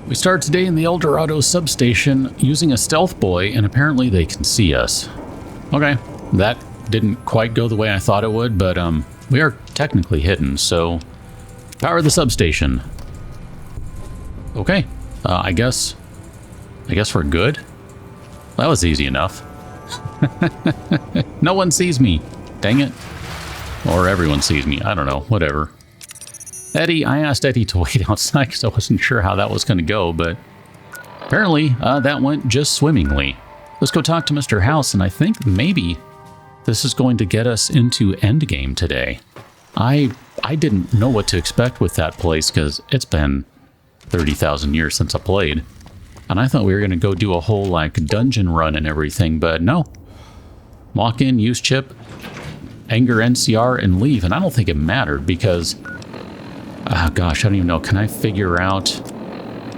We start today in the El Dorado substation using a stealth boy, and apparently they can see us. Okay, that didn't quite go the way I thought it would, but we are technically hidden, so power the substation. Okay, I guess we're good. That was easy enough. No one sees me. Dang it. Or everyone sees me. I don't know. Whatever. Eddie, I asked Eddie to wait outside because I wasn't sure how that was going to go, but apparently that went just swimmingly. Let's go talk to Mr. House, and I think maybe this is going to get us into Endgame today. I didn't know what to expect with that place because it's been 30,000 years since I played. And I thought we were going to go do a whole like dungeon run and everything, but no. Walk in, use chip, anger NCR, and leave. And I don't think it mattered because, gosh, I don't even know. Can I figure out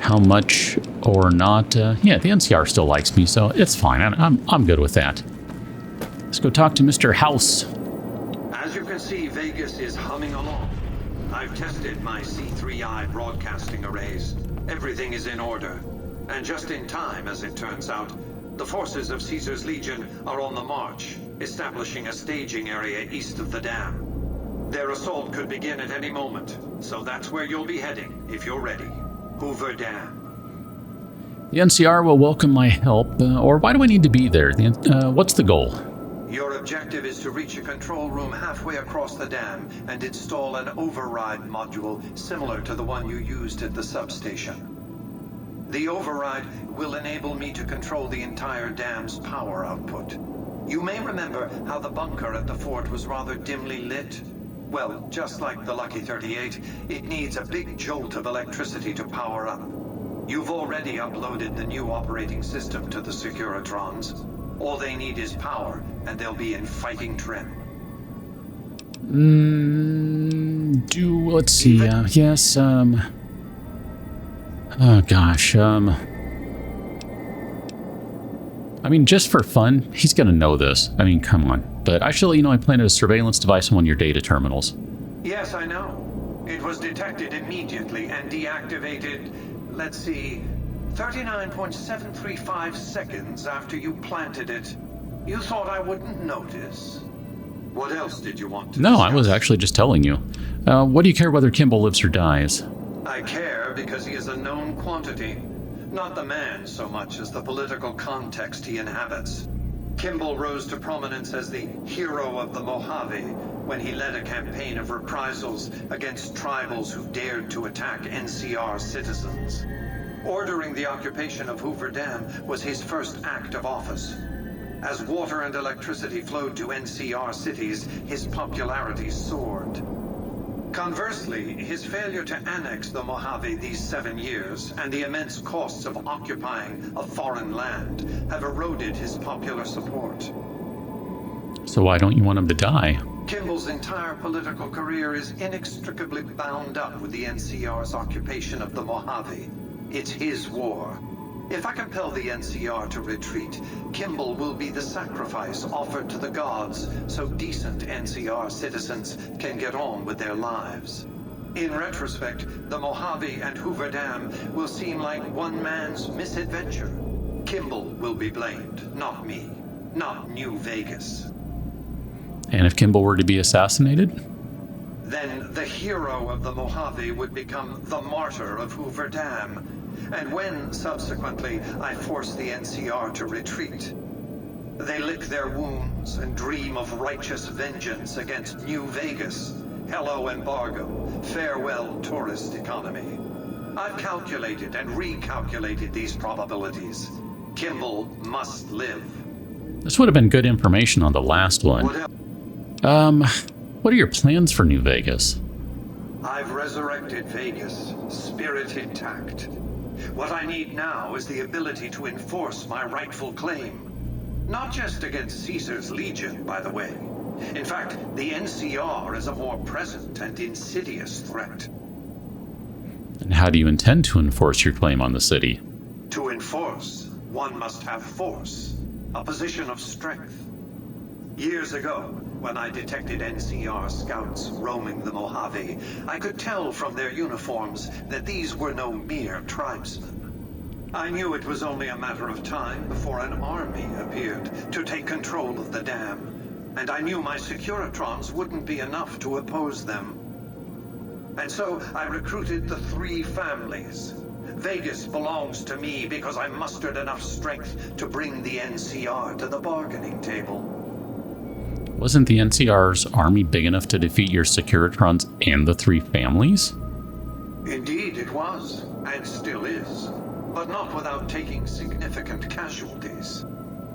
how much or not? Yeah, the NCR still likes me, so it's fine. I'm good with that. Let's go talk to Mr. House. As you can see, Vegas is humming along. I've tested my C3I broadcasting arrays. Everything is in order. And just in time, as it turns out, the forces of Caesar's Legion are on the march, establishing a staging area east of the dam. Their assault could begin at any moment, so that's where you'll be heading, if you're ready. Hoover Dam. The NCR will welcome my help, or why do I need to be there? What's the goal? Your objective is to reach a control room halfway across the dam and install an override module similar to the one you used at the substation. The override will enable me to control the entire dam's power output. You may remember how the bunker at the fort was rather dimly lit. Well, just like the Lucky 38, it needs a big jolt of electricity to power up. You've already uploaded the new operating system to the Securitrons. All they need is power, and they'll be in fighting trim. Let's see, yes, oh gosh, I mean, just for fun, he's gonna know this. I mean, come on. But I should let you know I planted a surveillance device on one of your data terminals. Yes, I know. It was detected immediately and deactivated, let's see, 39.735 seconds after you planted it. You thought I wouldn't notice? What else did you want to discuss? I was actually just telling you. What do you care whether Kimball lives or dies? I care because he is a known quantity. Not the man so much as the political context he inhabits. Kimball rose to prominence as the hero of the Mojave when he led a campaign of reprisals against tribals who dared to attack NCR citizens. Ordering the occupation of Hoover Dam was his first act of office. As water and electricity flowed to NCR cities, his popularity soared. Conversely, his failure to annex the Mojave these 7 years and the immense costs of occupying a foreign land have eroded his popular support. So why don't you want him to die? Kimball's entire political career is inextricably bound up with the NCR's occupation of the Mojave. It's his war. If I compel the NCR to retreat, Kimball will be the sacrifice offered to the gods so decent NCR citizens can get on with their lives. In retrospect, the Mojave and Hoover Dam will seem like one man's misadventure. Kimball will be blamed, not me, not New Vegas. And if Kimball were to be assassinated? Then the hero of the Mojave would become the martyr of Hoover Dam. And when, subsequently, I force the NCR to retreat, they lick their wounds and dream of righteous vengeance against New Vegas. Hello, embargo. Farewell, tourist economy. I've calculated and recalculated these probabilities. Kimball must live. This would have been good information on the last one. What are your plans for New Vegas? I've resurrected Vegas, spirit intact. What I need now is the ability to enforce my rightful claim. Not just against Caesar's Legion, by the way. In fact, the NCR is a more present and insidious threat. And how do you intend to enforce your claim on the city? To enforce, one must have force, a position of strength. Years ago, When I detected NCR scouts roaming the Mojave, I could tell from their uniforms that these were no mere tribesmen. I knew it was only a matter of time before an army appeared to take control of the dam, and I knew my Securitrons wouldn't be enough to oppose them. And so I recruited the 3 families. Vegas belongs to me because I mustered enough strength to bring the NCR to the bargaining table. Wasn't the NCR's army big enough to defeat your Securitrons and the 3 families? Indeed it was, and still is, but not without taking significant casualties.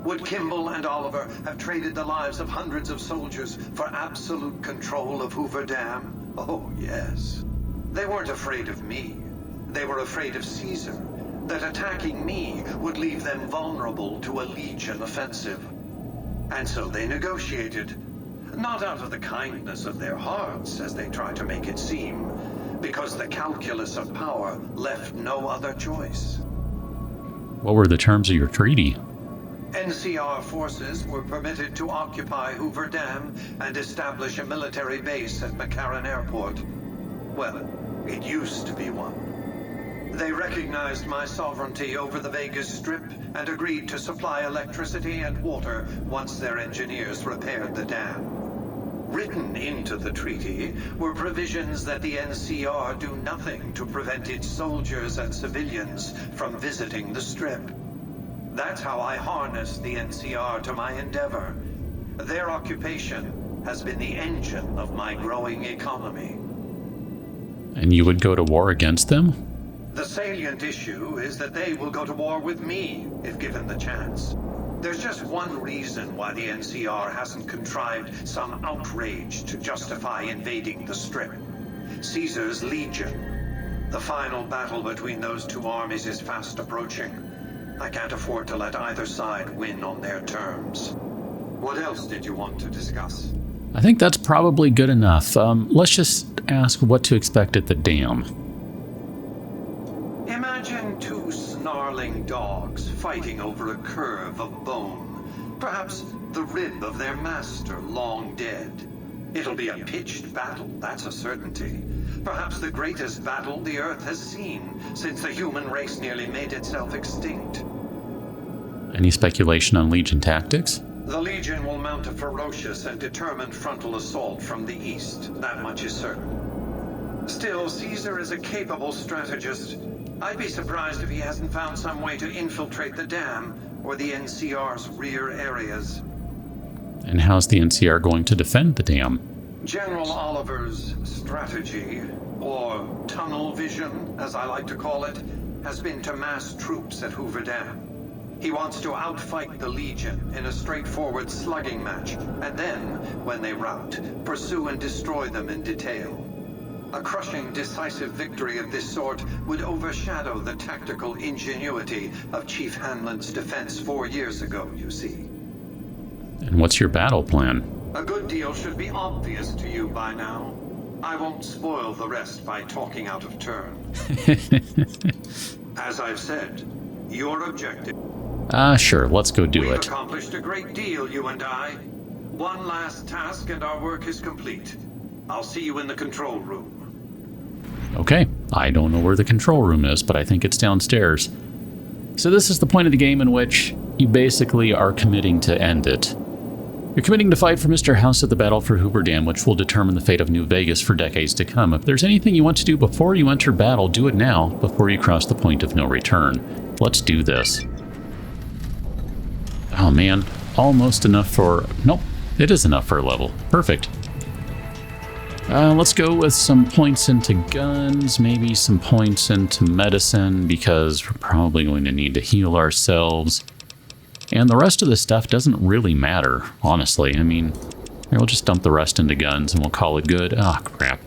Would Kimball and Oliver have traded the lives of hundreds of soldiers for absolute control of Hoover Dam? Oh, yes. They weren't afraid of me. They were afraid of Caesar, that attacking me would leave them vulnerable to a Legion offensive. And so they negotiated, not out of the kindness of their hearts, as they try to make it seem, because the calculus of power left no other choice. What were the terms of your treaty? NCR forces were permitted to occupy Hoover Dam and establish a military base at McCarran Airport. Well, it used to be one. They recognized my sovereignty over the Vegas Strip and agreed to supply electricity and water once their engineers repaired the dam. Written into the treaty were provisions that the NCR do nothing to prevent its soldiers and civilians from visiting the Strip. That's how I harnessed the NCR to my endeavor. Their occupation has been the engine of my growing economy. And you would go to war against them? The salient issue is that they will go to war with me if given the chance. There's just one reason why the NCR hasn't contrived some outrage to justify invading the Strip. Caesar's Legion. The final battle between those 2 armies is fast approaching. I can't afford to let either side win on their terms. What else did you want to discuss? I think that's probably good enough. Let's just ask what to expect at the dam. Imagine 2 snarling dogs fighting over a curve of bone. Perhaps the rib of their master long dead. It'll be a pitched battle, that's a certainty. Perhaps the greatest battle the Earth has seen since the human race nearly made itself extinct. Any speculation on Legion tactics? The Legion will mount a ferocious and determined frontal assault from the east, that much is certain. Still, Caesar is a capable strategist. I'd be surprised if he hasn't found some way to infiltrate the dam or the NCR's rear areas. And how's the NCR going to defend the dam? General Oliver's strategy, or tunnel vision, as I like to call it, has been to mass troops at Hoover Dam. He wants to outfight the Legion in a straightforward slugging match, and then, when they rout, pursue and destroy them in detail. A crushing, decisive victory of this sort would overshadow the tactical ingenuity of Chief Hanlon's defense 4 years ago, you see. And what's your battle plan? A good deal should be obvious to you by now. I won't spoil the rest by talking out of turn. As I've said, your objective... Sure, let's go do We've it. accomplished a great deal, you and I. One last task and our work is complete. I'll see you in the control room. Okay, I don't know where the control room is, but I think it's downstairs. So this is the point of the game in which you basically are committing to end it. You're committing to fight for Mr. House at the battle for Hoover Dam, which will determine the fate of New Vegas for decades to come. If there's anything you want to do before you enter battle, do it now, before you cross the point of no return. Let's do this. Oh man, almost enough for... Nope, it is enough for a level. Perfect. Let's go with some points into guns, maybe some points into medicine, because we're probably going to need to heal ourselves. And the rest of this stuff doesn't really matter, honestly. I mean, we'll just dump the rest into guns and we'll call it good. Ah, crap.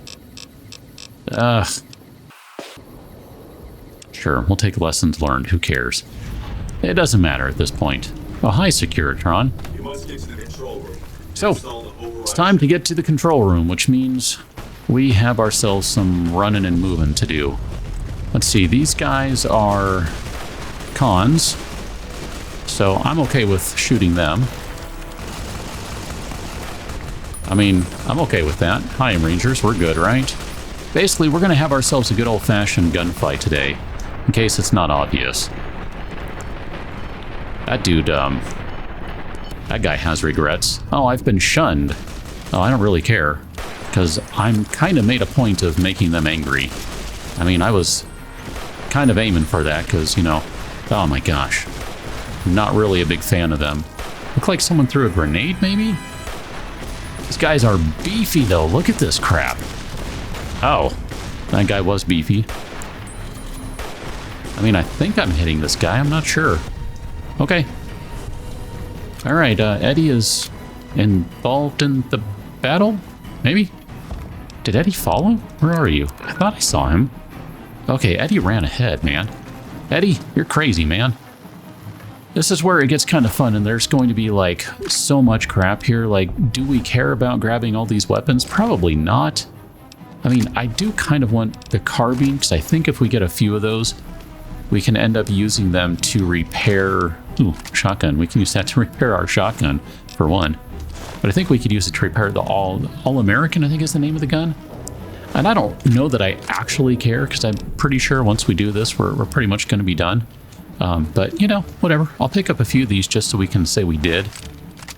Ugh. Sure, we'll take lessons learned. Who cares? It doesn't matter at this point. Oh, hi, Securitron. You must get to the control room. So, it's time to get to the control room, which means we have ourselves some running and moving to do. Let's see, these guys are cons, so I'm okay with shooting them. I mean, I'm okay with that. Hi, Rangers, we're good, right? Basically, we're going to have ourselves a good old-fashioned gunfight today, in case it's not obvious. That dude, that guy has regrets. Oh, I've been shunned. Oh, I don't really care, because I'm kind of made a point of making them angry. I mean, I was kind of aiming for that, because, you know, oh my gosh. I'm not really a big fan of them. Look like someone threw a grenade, maybe? These guys are beefy, though. Look at this crap. Oh, that guy was beefy. I mean, I think I'm hitting this guy. I'm not sure. Okay. All right, Eddie is involved in the battle? Maybe? Did Eddie follow? Where are you? I thought I saw him. Okay, Eddie ran ahead, man. Eddie, you're crazy, man. This is where it gets kind of fun, and there's going to be, like, so much crap here. Like, do we care about grabbing all these weapons? Probably not. I mean, I do kind of want the carbine, because I think if we get a few of those, we can end up using them to repair... Ooh, shotgun. We can use that to repair our shotgun, for one. But I think we could use it to repair the All-American, I think is the name of the gun. And I don't know that I actually care, because I'm pretty sure once we do this, we're pretty much going to be done. But, you know, whatever. I'll pick up a few of these just so we can say we did.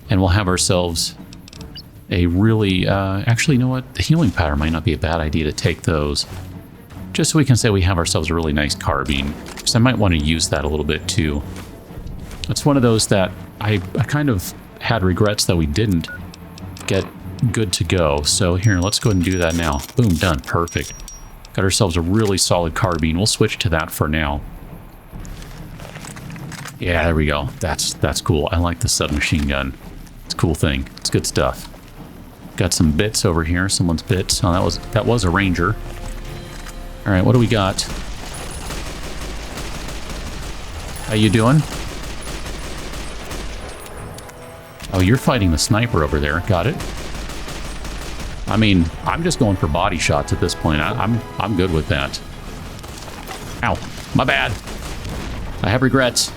And we'll have ourselves a really... actually, you know what? The healing powder might not be a bad idea to take those. Just so we can say we have ourselves a really nice carbine. Because I might want to use that a little bit, too. It's one of those that I kind of had regrets that we didn't get good to go. So here, let's go ahead and do that now. Boom, done. Perfect. Got ourselves a really solid carbine. We'll switch to that for now. Yeah, there we go. That's cool. I like the submachine gun. It's a cool thing. It's good stuff. Got some bits over here. Someone's bits. Oh, that was a ranger. All right, what do we got? How you doing? Oh, you're fighting the sniper over there. Got it. I mean, I'm just going for body shots at this point. I'm good with that. Ow, my bad. I have regrets.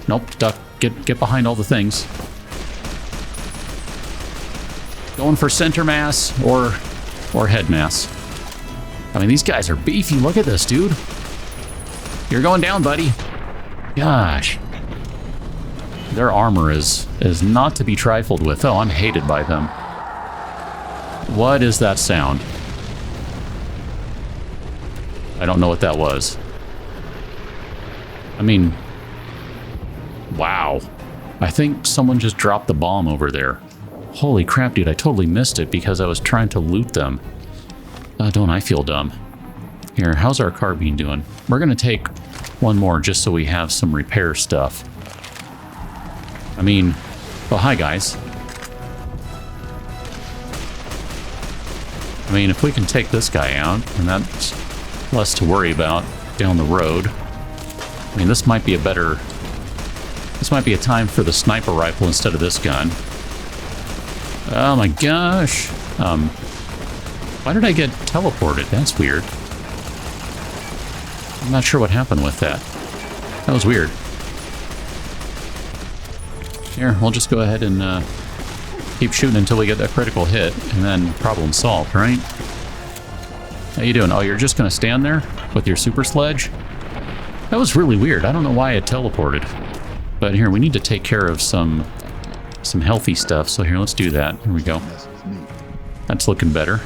Nope, duck. Get behind all the things. Going for center mass or head mass. I mean, these guys are beefy. Look at this, dude. You're going down, buddy. Gosh. Their armor is not to be trifled with. Oh, I'm hated by them. What is that sound? I don't know what that was. I mean... Wow. I think someone just dropped the bomb over there. Holy crap, dude, I totally missed it because I was trying to loot them. Don't I feel dumb. Here, how's our carbine doing? We're going to take one more just so we have some repair stuff. I mean, well, hi, guys. I mean, if we can take this guy out, and that's less to worry about down the road. I mean, this might be a better... This might be a time for the sniper rifle instead of this gun. Oh my gosh. Why did I get teleported? That's weird. I'm not sure what happened with that. That was weird. Here, we'll just go ahead and keep shooting until we get that critical hit, and then problem solved, right? How you doing? Oh, you're just going to stand there with your super sledge? That was really weird. I don't know why it teleported. But here, we need to take care of some healthy stuff. So here, let's do that. Here we go. That's looking better.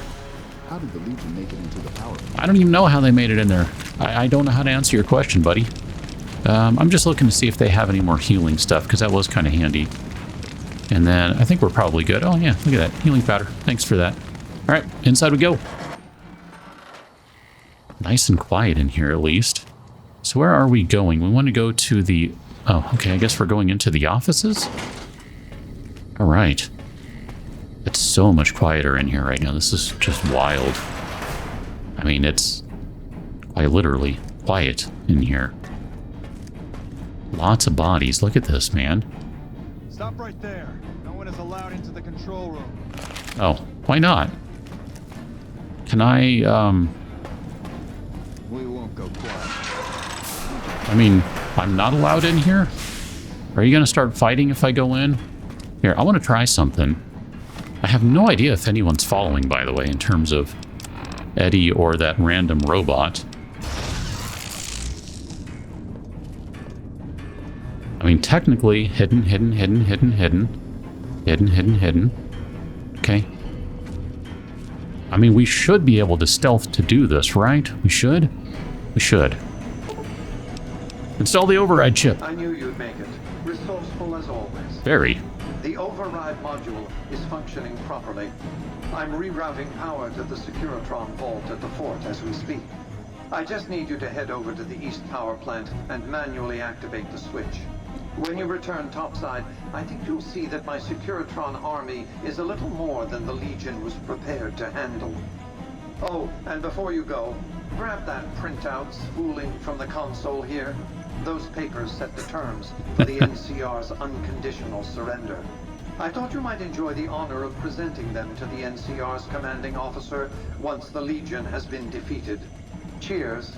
How did the Legion make it into the power plant? I don't even know how they made it in there. I don't know how to answer your question, buddy. I'm just looking to see if they have any more healing stuff, because that was kind of handy. And then I think we're probably good. Oh, yeah, look at that. Healing powder. Thanks for that. All right, inside we go. Nice and quiet in here, at least. So where are we going? We want to go to the... Oh, okay, I guess we're going into the offices? All right. It's so much quieter in here right now. This is just wild. I mean, it's quite literally quiet in here. Lots of bodies. Look at this, man. Stop right there. No one is allowed into the control room. Oh, why not? Can I, We won't go quiet. I mean, I'm not allowed in here? Are you going to start fighting if I go in? Here, I want to try something. I have no idea if anyone's following, by the way, in terms of Eddie or that random robot. I mean, technically, hidden. Okay. I mean, we should be able to stealth to do this, right? We should? We should. Install the override chip. I knew you'd make it. Resourceful as always. Very. The override module is functioning properly. I'm rerouting power to the Securitron vault at the fort as we speak. I just need you to head over to the east power plant and manually activate the switch. When you return topside, I think you'll see that my Securitron army is a little more than the Legion was prepared to handle. Oh, and before you go, grab that printout spooling from the console here. Those papers set the terms for the NCR's unconditional surrender. I thought you might enjoy the honor of presenting them to the NCR's commanding officer once the Legion has been defeated. Cheers.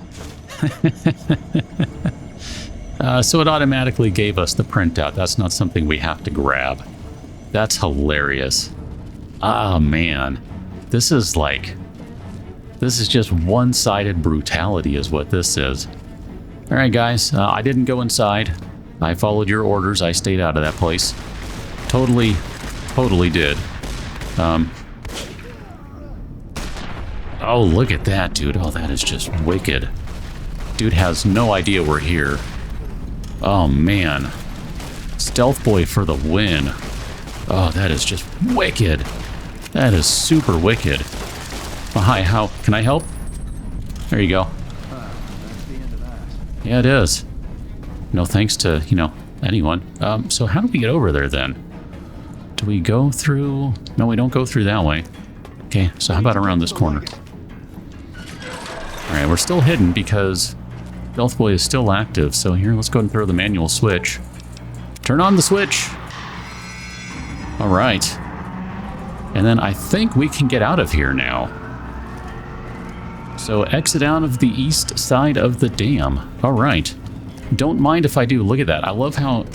So it automatically gave us the printout. That's not something we have to grab. That's hilarious. Ah, man. This is just one-sided brutality is what this is. All right, guys. I didn't go inside. I followed your orders. I stayed out of that place. Totally did. Oh, look at that, dude. Oh, that is just wicked. Dude has no idea we're here. Oh, man. Stealth Boy for the win. Oh, that is just wicked. That is super wicked. Oh, hi, how can I help? There you go. That's the end of that. Yeah, it is. No thanks to, anyone. So how do we get over there then? Do we go through? No, we don't go through that way. Okay, so how about around this corner? All right, we're still hidden because Stealth Boy is still active. So here, let's go ahead and throw the manual switch. Turn on the switch. All right. And then I think we can get out of here now. So exit out of the east side of the dam. All right. Don't mind if I do. Look at that. I love how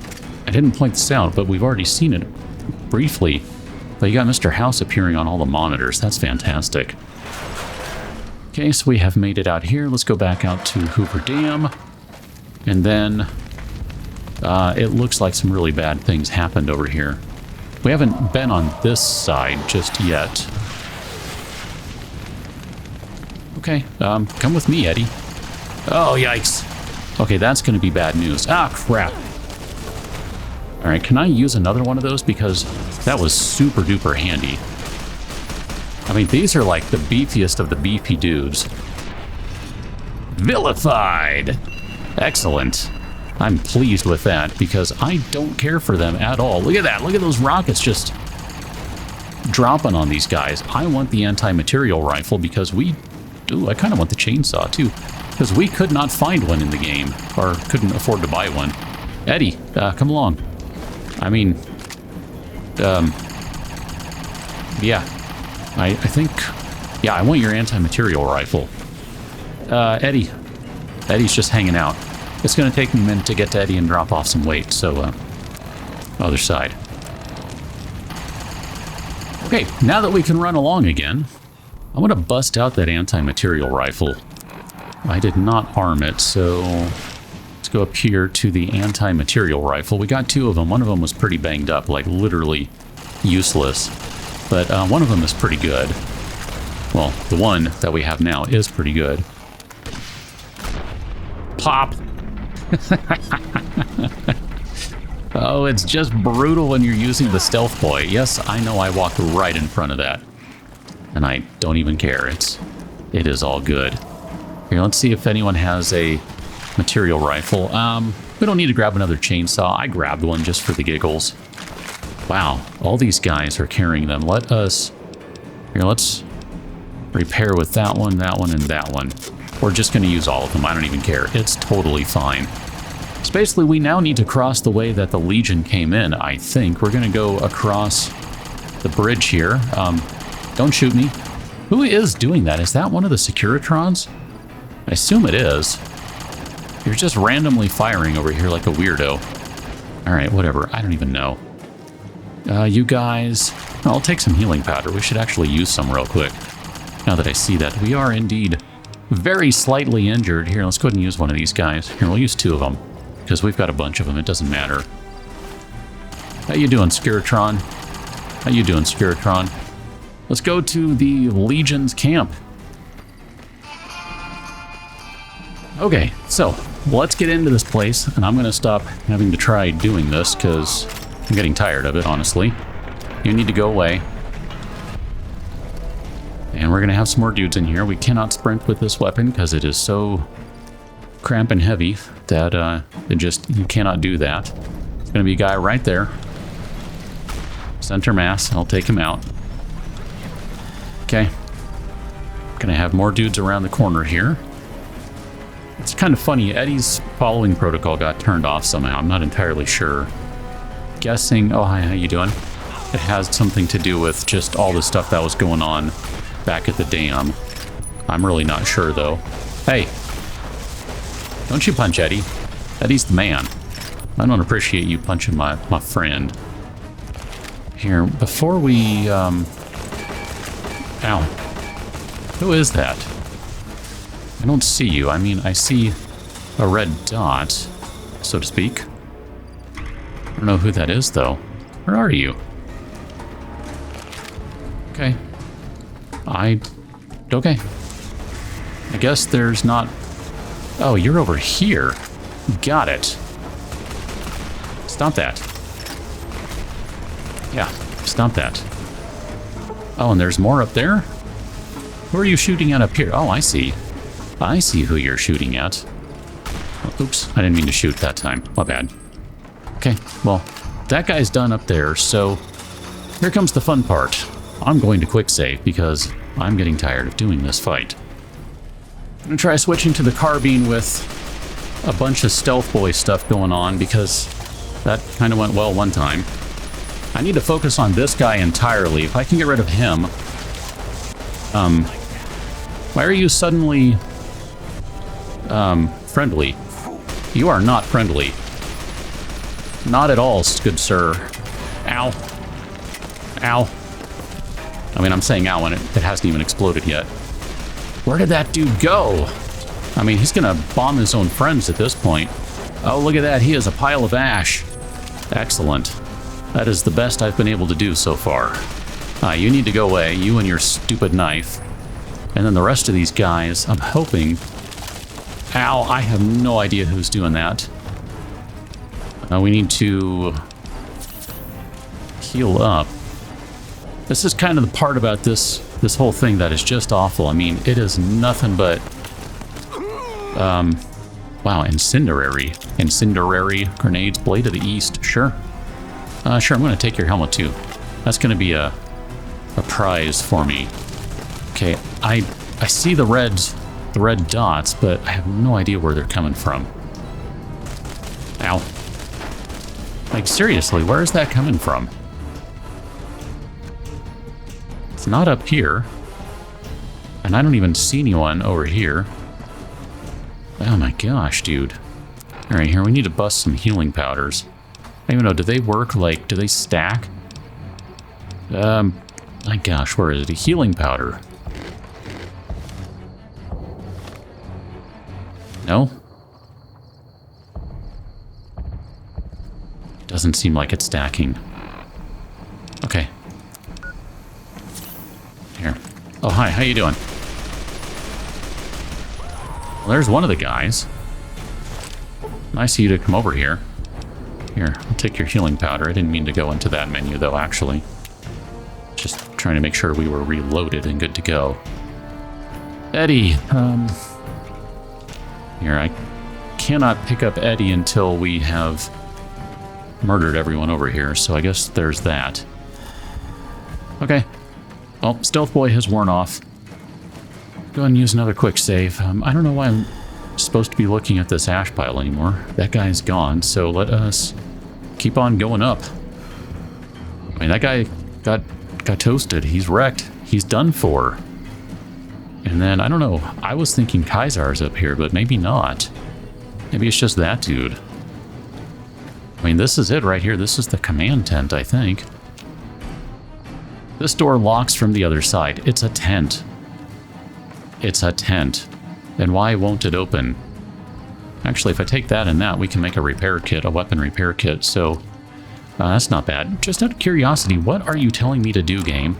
I didn't point this out, but we've already seen it briefly. But you got Mr. House appearing on all the monitors. That's fantastic. Okay, so we have made it out here. Let's go back out to Hoover Dam. And then it looks like some really bad things happened over here. We haven't been on this side just yet. Okay, come with me, Eddie. Oh, yikes. Okay, that's going to be bad news. Ah, crap. All right, can I use another one of those? Because that was super duper handy. I mean, these are like the beefiest of the beefy dudes. Vilified! Excellent. I'm pleased with that because I don't care for them at all. Look at that. Look at those rockets just dropping on these guys. I want the anti-material rifle because I kind of want the chainsaw too. Because we could not find one in the game, or couldn't afford to buy one. Eddie, come along. I mean, yeah. I think, yeah, I want your anti-material rifle. Eddie's just hanging out. It's going to take me a minute to get to Eddie and drop off some weight, so, other side. Okay, now that we can run along again, I want to bust out that anti-material rifle. I did not arm it, so let's go up here to the anti-material rifle. We got two of them. One of them was pretty banged up, like literally useless. But one of them is pretty good. Well, the one that we have now is pretty good. Pop! Oh, it's just brutal when you're using the Stealth Boy. Yes, I know I walked right in front of that. And I don't even care. It is all good. Here, let's see if anyone has a material rifle. We don't need to grab another chainsaw. I grabbed one just for the giggles. Wow, all these guys are carrying them. Let's repair with that one, and that one. We're just going to use all of them. I don't even care. It's totally fine. So basically, we now need to cross the way that the Legion came in, I think. We're going to go across the bridge here. Don't shoot me. Who is doing that? Is that one of the Securitrons? I assume it is. You're just randomly firing over here like a weirdo. All right, whatever. I don't even know. You guys, I'll take some healing powder. We should actually use some real quick. Now that I see that we are indeed very slightly injured. Here, let's go ahead and use one of these guys. Here, we'll use 2 of them, because we've got a bunch of them. It doesn't matter. How you doing, Skiratron? How you doing, Skiratron? Let's go to the Legion's camp. Okay, so let's get into this place, and I'm going to stop having to try doing this, because I'm getting tired of it, honestly. You need to go away. And we're going to have some more dudes in here. We cannot sprint with this weapon because it is so cramp and heavy that you cannot do that. There's going to be a guy right there. Center mass. I'll take him out. Okay. Going to have more dudes around the corner here. It's kind of funny. Eddie's following protocol got turned off somehow. I'm not entirely sure. Guessing... Oh, hi. How you doing? It has something to do with just all the stuff that was going on back at the dam. I'm really not sure, though. Hey! Don't you punch Eddie. Eddie's the man. I don't appreciate you punching my friend. Here, before we, Ow. Who is that? I don't see you. I mean, I see a red dot, so to speak. I don't know who that is, though. Where are you? Okay. Okay. I guess there's not... Oh, you're over here. Got it. Stop that. Yeah, stop that. Oh, and there's more up there? Who are you shooting at up here? Oh, I see. I see who you're shooting at. Oh, oops, I didn't mean to shoot that time. My bad. Okay, well, that guy's done up there, so here comes the fun part. I'm going to quick save because I'm getting tired of doing this fight. I'm going to try switching to the carbine with a bunch of stealth boy stuff going on because that kind of went well one time. I need to focus on this guy entirely. If I can get rid of him... why are you suddenly... friendly? You are not friendly. Not at all, good sir. Ow. Ow. I mean, I'm saying ow, and it hasn't even exploded yet. Where did that dude go? I mean, he's gonna bomb his own friends at this point. Oh, look at that. He is a pile of ash. Excellent. That is the best I've been able to do so far. You need to go away, you and your stupid knife. And then the rest of these guys, I'm hoping... Ow, I have no idea who's doing that. We need to heal up. This is kind of the part about this whole thing that is just awful. I mean, it is nothing but... wow, incendiary. Incendiary grenades, Blade of the East. Sure. Sure, I'm going to take your helmet too. That's going to be a prize for me. Okay, I see the red dots, but I have no idea where they're coming from. Ow. Like, seriously, where is that coming from? It's not up here. And I don't even see anyone over here. Oh my gosh, dude. Alright, here, we need to bust some healing powders. I don't even know, do they work? Like, do they stack? My gosh, where is it? A healing powder. No? Doesn't seem like it's stacking. Okay. Here. Oh, hi, how you doing? Well, there's one of the guys. Nice of you to come over here. Here, I'll take your healing powder. I didn't mean to go into that menu, though, actually. Just trying to make sure we were reloaded and good to go. Eddie, here, I cannot pick up Eddie until we have murdered everyone over here, so I guess there's that. Okay. Well, Stealth Boy has worn off. Go ahead and use another quick save. I don't know why I'm supposed to be looking at this ash pile anymore. That guy's gone, so let us keep on going up. I mean, that guy got toasted. He's wrecked. He's done for. And then, I don't know, I was thinking Kaisar's up here, but maybe not. Maybe it's just that dude. I mean, this is it right here. This is the command tent, I think. This door locks from the other side. It's a tent. It's a tent. And why won't it open? Actually, if I take that and that, we can make a repair kit, a weapon repair kit, so that's not bad. Just out of curiosity, what are you telling me to do, game?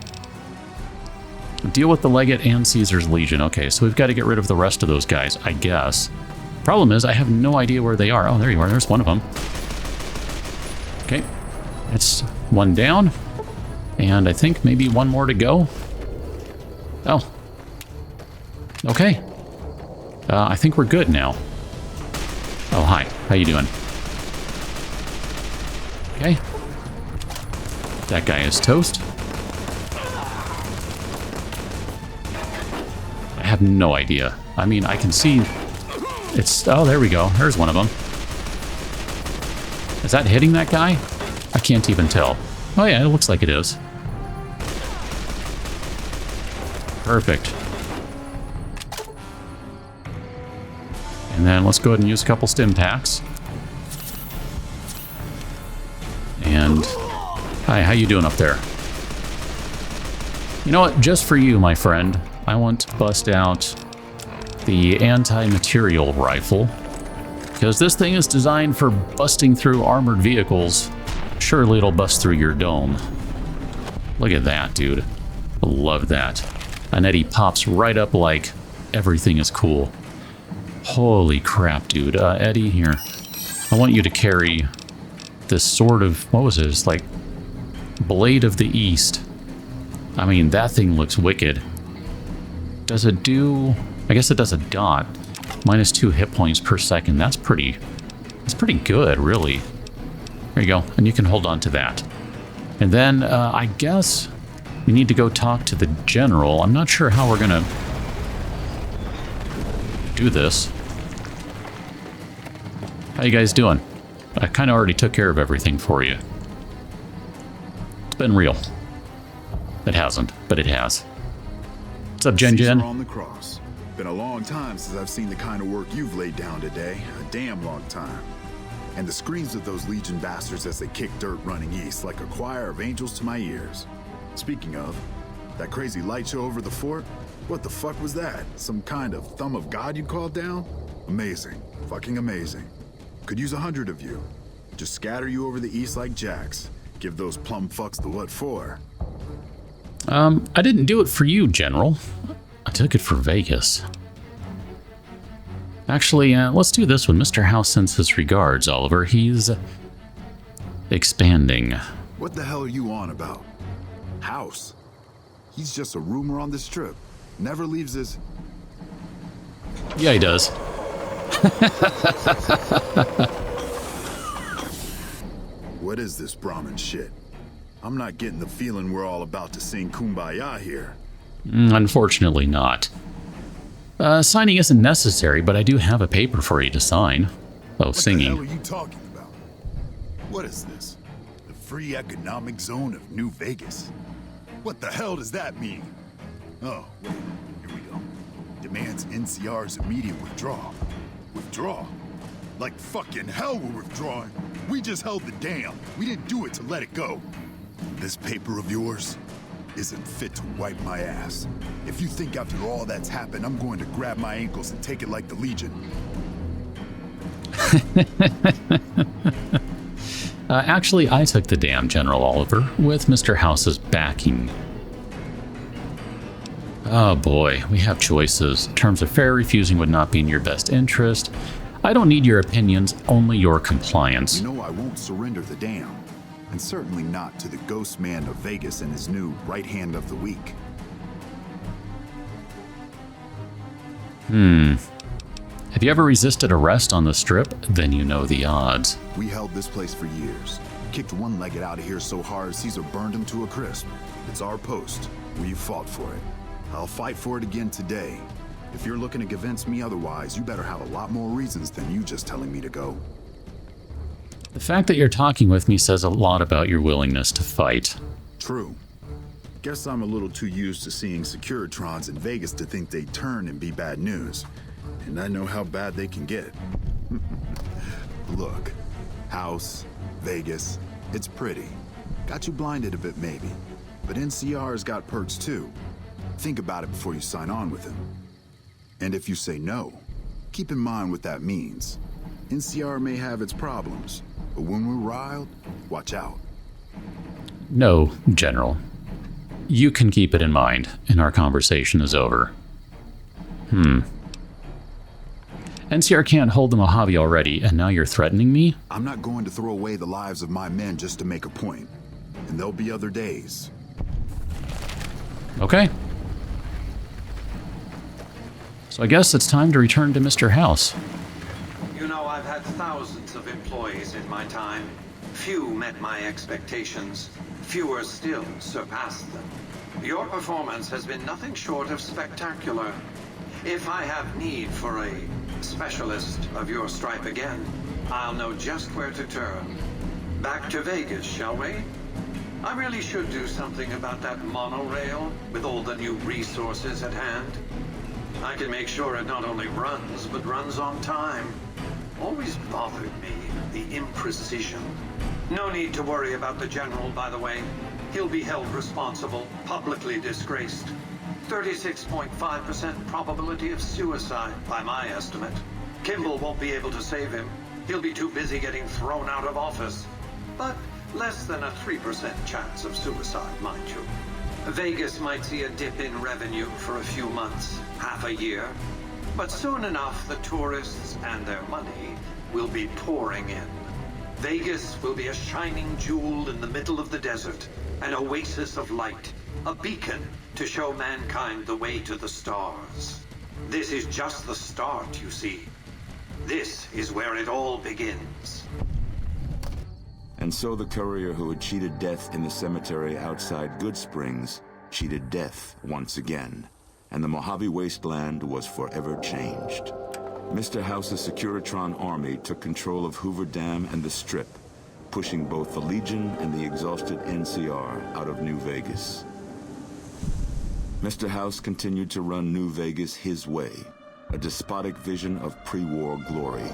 Deal with the Legate and Caesar's Legion. Okay, so we've got to get rid of the rest of those guys, I guess. Problem is, I have no idea where they are. Oh, there you are. There's one of them. Okay, that's one down. And I think maybe one more to go. Oh. Okay. I think we're good now. Oh, hi. How you doing? Okay. That guy is toast. I have no idea. I mean, I can see... It's... Oh, there we go. There's one of them. Is that hitting that guy? I can't even tell. Oh yeah, it looks like it is. Perfect. And then let's go ahead and use a couple stim packs. And... Hi, how you doing up there? You know what? Just for you, my friend, I want to bust out the anti-material rifle. Because this thing is designed for busting through armored vehicles. Surely it'll bust through your dome. Look at that, dude. I love that. And Eddie pops right up like everything is cool. Holy crap, dude. Eddie, here. I want you to carry this sort of... What was it? It's like Blade of the East. I mean, that thing looks wicked. Does it do... I guess it does a dot. -2 hit points per second. That's pretty good, really. There you go. And you can hold on to that. And then, I guess we need to go talk to the general. I'm not sure how we're going to do this. How you guys doing? I kind of already took care of everything for you. It's been real. It hasn't, but it has. What's up, Jen Jen? Caesar on the cross. Been a long time since I've seen the kind of work you've laid down today. A damn long time. And the screams of those Legion bastards as they kick dirt running east like a choir of angels to my ears. Speaking of, that crazy light show over the fort? What the fuck was that? Some kind of thumb of God you called down? Amazing. Fucking amazing. Could use 100 of you. Just scatter you over the east like jacks. Give those plum fucks the what for. I didn't do it for you, General. I took it for Vegas. Actually, let's do this one. Mr. House sends his regards, Oliver. He's expanding. What the hell are you on about? House? He's just a rumor on the strip. Never leaves his... Yeah, he does. What is this Brahmin shit? I'm not getting the feeling we're all about to sing Kumbaya here. Unfortunately not. Signing isn't necessary, but I do have a paper for you to sign. Oh, singing. What the hell are you talking about? What is this? The free economic zone of New Vegas? What the hell does that mean? Oh, wait, here we go. Demands NCR's immediate withdrawal. Withdraw? Like fucking hell we're withdrawing. We just held the dam. We didn't do it to let it go. This paper of yours isn't fit to wipe my ass. If you think after all that's happened, I'm going to grab my ankles and take it like the Legion. Actually, I took the dam, General Oliver, with Mr. House's backing. Oh boy, we have choices. Terms of fair refusing would not be in your best interest. I don't need your opinions, only your compliance. You know I won't surrender the dam. And certainly not to the ghost man of Vegas and his new right hand of the week. Have you ever resisted arrest on the strip? Then you know the odds. We held this place for years. Kicked one-legged out of here so hard Caesar burned him to a crisp. It's our post. We fought for it. I'll fight for it again today. If you're looking to convince me otherwise, you better have a lot more reasons than you just telling me to go. The fact that you're talking with me says a lot about your willingness to fight. True. Guess I'm a little too used to seeing Securitrons in Vegas to think they turn and be bad news. And I know how bad they can get. Look, House, Vegas, it's pretty. Got you blinded a bit maybe. But NCR's got perks too. Think about it before you sign on with him. And if you say no, keep in mind what that means. NCR may have its problems, but when we're riled, watch out. No, General. You can keep it in mind, and our conversation is over. NCR can't hold the Mojave already, and now you're threatening me? I'm not going to throw away the lives of my men just to make a point. And there'll be other days. Okay. So I guess it's time to return to Mr. House. You know, I've had thousands of employees in my time. Few met my expectations. Fewer still surpassed them. Your performance has been nothing short of spectacular. If I have need for a specialist of your stripe again, I'll know just where to turn. Back to Vegas, shall we? I really should do something about that monorail with all the new resources at hand. I can make sure it not only runs, but runs on time. Always bothered me, the imprecision. No need to worry about the General, by the way. He'll be held responsible, publicly disgraced. 36.5% probability of suicide, by my estimate. Kimball won't be able to save him. He'll be too busy getting thrown out of office. But less than a 3% chance of suicide, mind you. Vegas might see a dip in revenue for a few months, half a year. But soon enough, the tourists and their money will be pouring in. Vegas will be a shining jewel in the middle of the desert, an oasis of light, a beacon to show mankind the way to the stars. This is just the start, you see. This is where it all begins. And so the courier who had cheated death in the cemetery outside Good Springs cheated death once again, and the Mojave wasteland was forever changed. Mr. House's Securitron army took control of Hoover Dam and the Strip, pushing both the Legion and the exhausted NCR out of New Vegas. Mr. House continued to run New Vegas his way, a despotic vision of pre-war glory.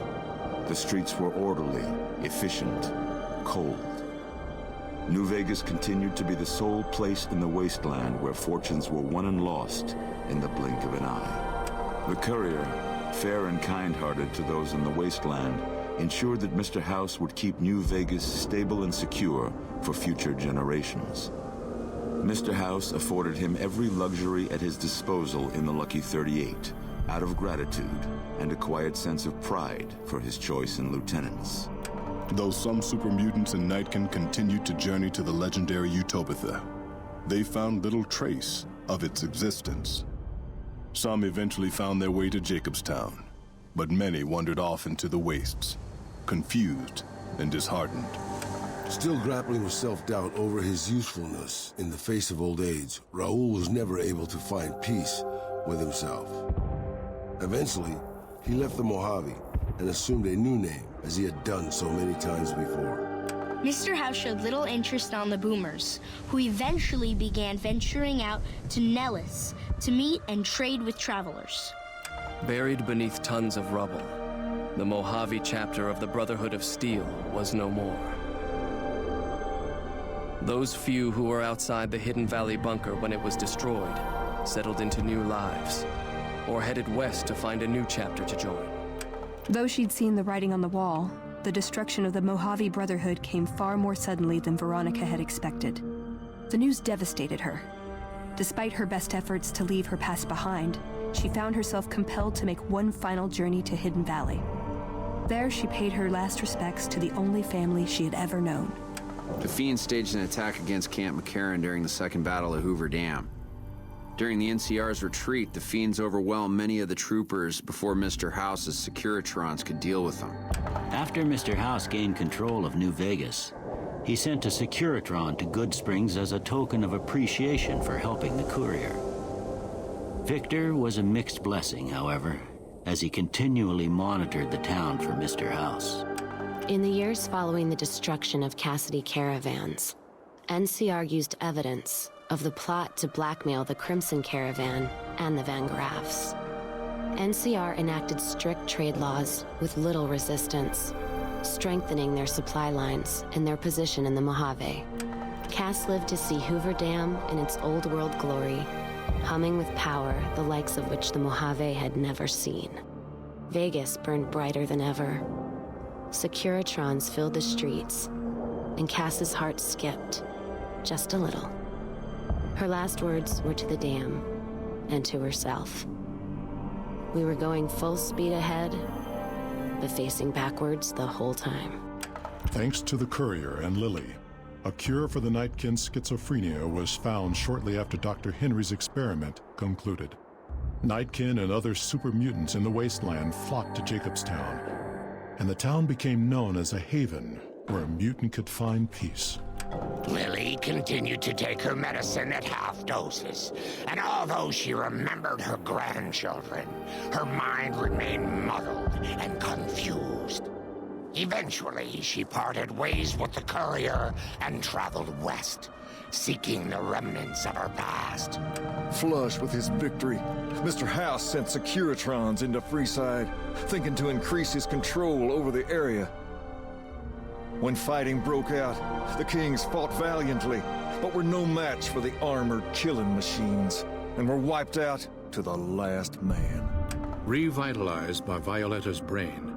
The streets were orderly, efficient, cold. New Vegas continued to be the sole place in the wasteland where fortunes were won and lost in the blink of an eye. The courier, fair and kind-hearted to those in the wasteland, ensured that Mr. House would keep New Vegas stable and secure for future generations. Mr. House afforded him every luxury at his disposal in the Lucky 38, out of gratitude and a quiet sense of pride for his choice in lieutenants. Though some super mutants in Nightkin continued to journey to the legendary Utopia, they found little trace of its existence. Some eventually found their way to Jacobstown, but many wandered off into the wastes, confused and disheartened. Still grappling with self-doubt over his usefulness in the face of old age, Raul was never able to find peace with himself. Eventually, he left the Mojave and assumed a new name, as he had done so many times before. Mr. House showed little interest on the boomers, who eventually began venturing out to Nellis to meet and trade with travelers. Buried beneath tons of rubble, the Mojave chapter of the Brotherhood of Steel was no more. Those few who were outside the Hidden Valley bunker when it was destroyed settled into new lives, or headed west to find a new chapter to join. Though she'd seen the writing on the wall, the destruction of the Mojave Brotherhood came far more suddenly than Veronica had expected. The news devastated her. Despite her best efforts to leave her past behind, she found herself compelled to make one final journey to Hidden Valley. There, she paid her last respects to the only family she had ever known. The Fiends staged an attack against Camp McCarran during the Second Battle of Hoover Dam. During the NCR's retreat, the Fiends overwhelmed many of the troopers before Mr. House's Securitrons could deal with them. After Mr. House gained control of New Vegas, he sent a Securitron to Good Springs as a token of appreciation for helping the courier. Victor was a mixed blessing, however, as he continually monitored the town for Mr. House. In the years following the destruction of Cassidy caravans, NCR used evidence of the plot to blackmail the Crimson Caravan and the Van Graffs. NCR enacted strict trade laws with little resistance, strengthening their supply lines and their position in the Mojave. Cass lived to see Hoover Dam in its old world glory, humming with power the likes of which the Mojave had never seen. Vegas burned brighter than ever. Securitrons filled the streets, and Cass's heart skipped, just a little. Her last words were to the dam, and to herself. We were going full speed ahead, but facing backwards the whole time. Thanks to the Courier and Lily, a cure for the Nightkin's schizophrenia was found shortly after Dr. Henry's experiment concluded. Nightkin and other super mutants in the wasteland flocked to Jacobstown, and the town became known as a haven where a mutant could find peace. Lily continued to take her medicine at half doses, and although she remembered her grandchildren, her mind remained muddled and confused. Eventually, she parted ways with the Courier and traveled west, seeking the remnants of her past. Flush with his victory, Mr. House sent Securitrons into Freeside, thinking to increase his control over the area. When fighting broke out, the Kings fought valiantly, but were no match for the armored killing machines, and were wiped out to the last man. Revitalized by Violetta's brain,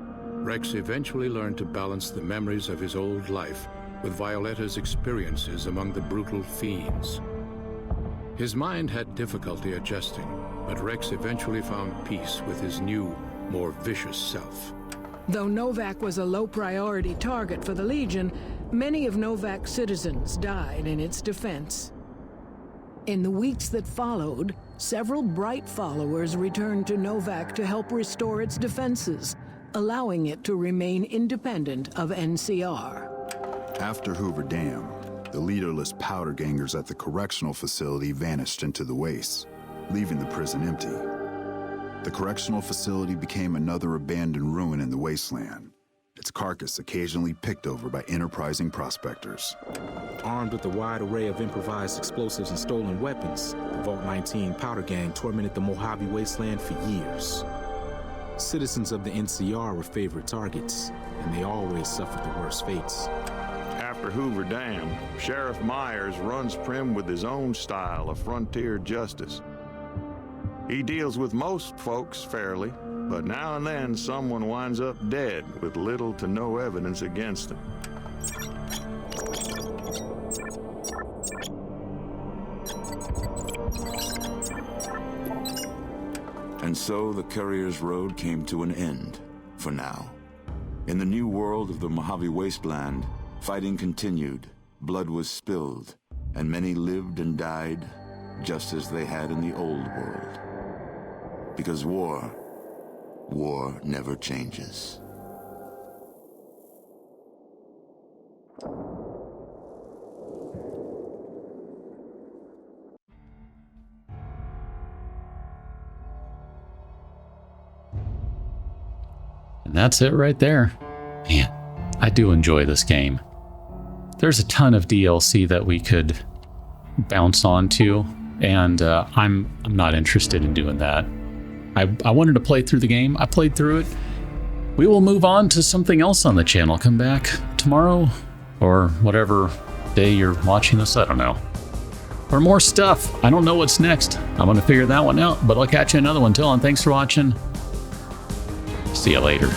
Rex eventually learned to balance the memories of his old life with Violetta's experiences among the brutal fiends. His mind had difficulty adjusting, but Rex eventually found peace with his new, more vicious self. Though Novak was a low-priority target for the Legion, many of Novak's citizens died in its defense. In the weeks that followed, several bright followers returned to Novak to help restore its defenses, allowing it to remain independent of NCR. After Hoover Dam, the leaderless powder gangers at the correctional facility vanished into the wastes, leaving the prison empty. The correctional facility became another abandoned ruin in the wasteland, its carcass occasionally picked over by enterprising prospectors. Armed with a wide array of improvised explosives and stolen weapons, the Vault 19 powder gang tormented the Mojave wasteland for years. Citizens of the NCR were favorite targets, and they always suffered the worst fates. After Hoover Dam, Sheriff Myers runs Prim with his own style of frontier justice. He deals with most folks fairly, but now and then someone winds up dead with little to no evidence against them. And so the Courier's road came to an end, for now. In the new world of the Mojave Wasteland, fighting continued, blood was spilled, and many lived and died just as they had in the old world. Because war never changes. And that's it right there. Man, I do enjoy this game. There's a ton of DLC that we could bounce onto, and I'm not interested in doing that. I wanted to play through the game. I played through it. We will move on to something else on the channel. Come back tomorrow or whatever day you're watching this. I don't know. Or more stuff. I don't know what's next. I'm going to figure that one out, but I'll catch you in another one. Till then, thanks for watching. See you later.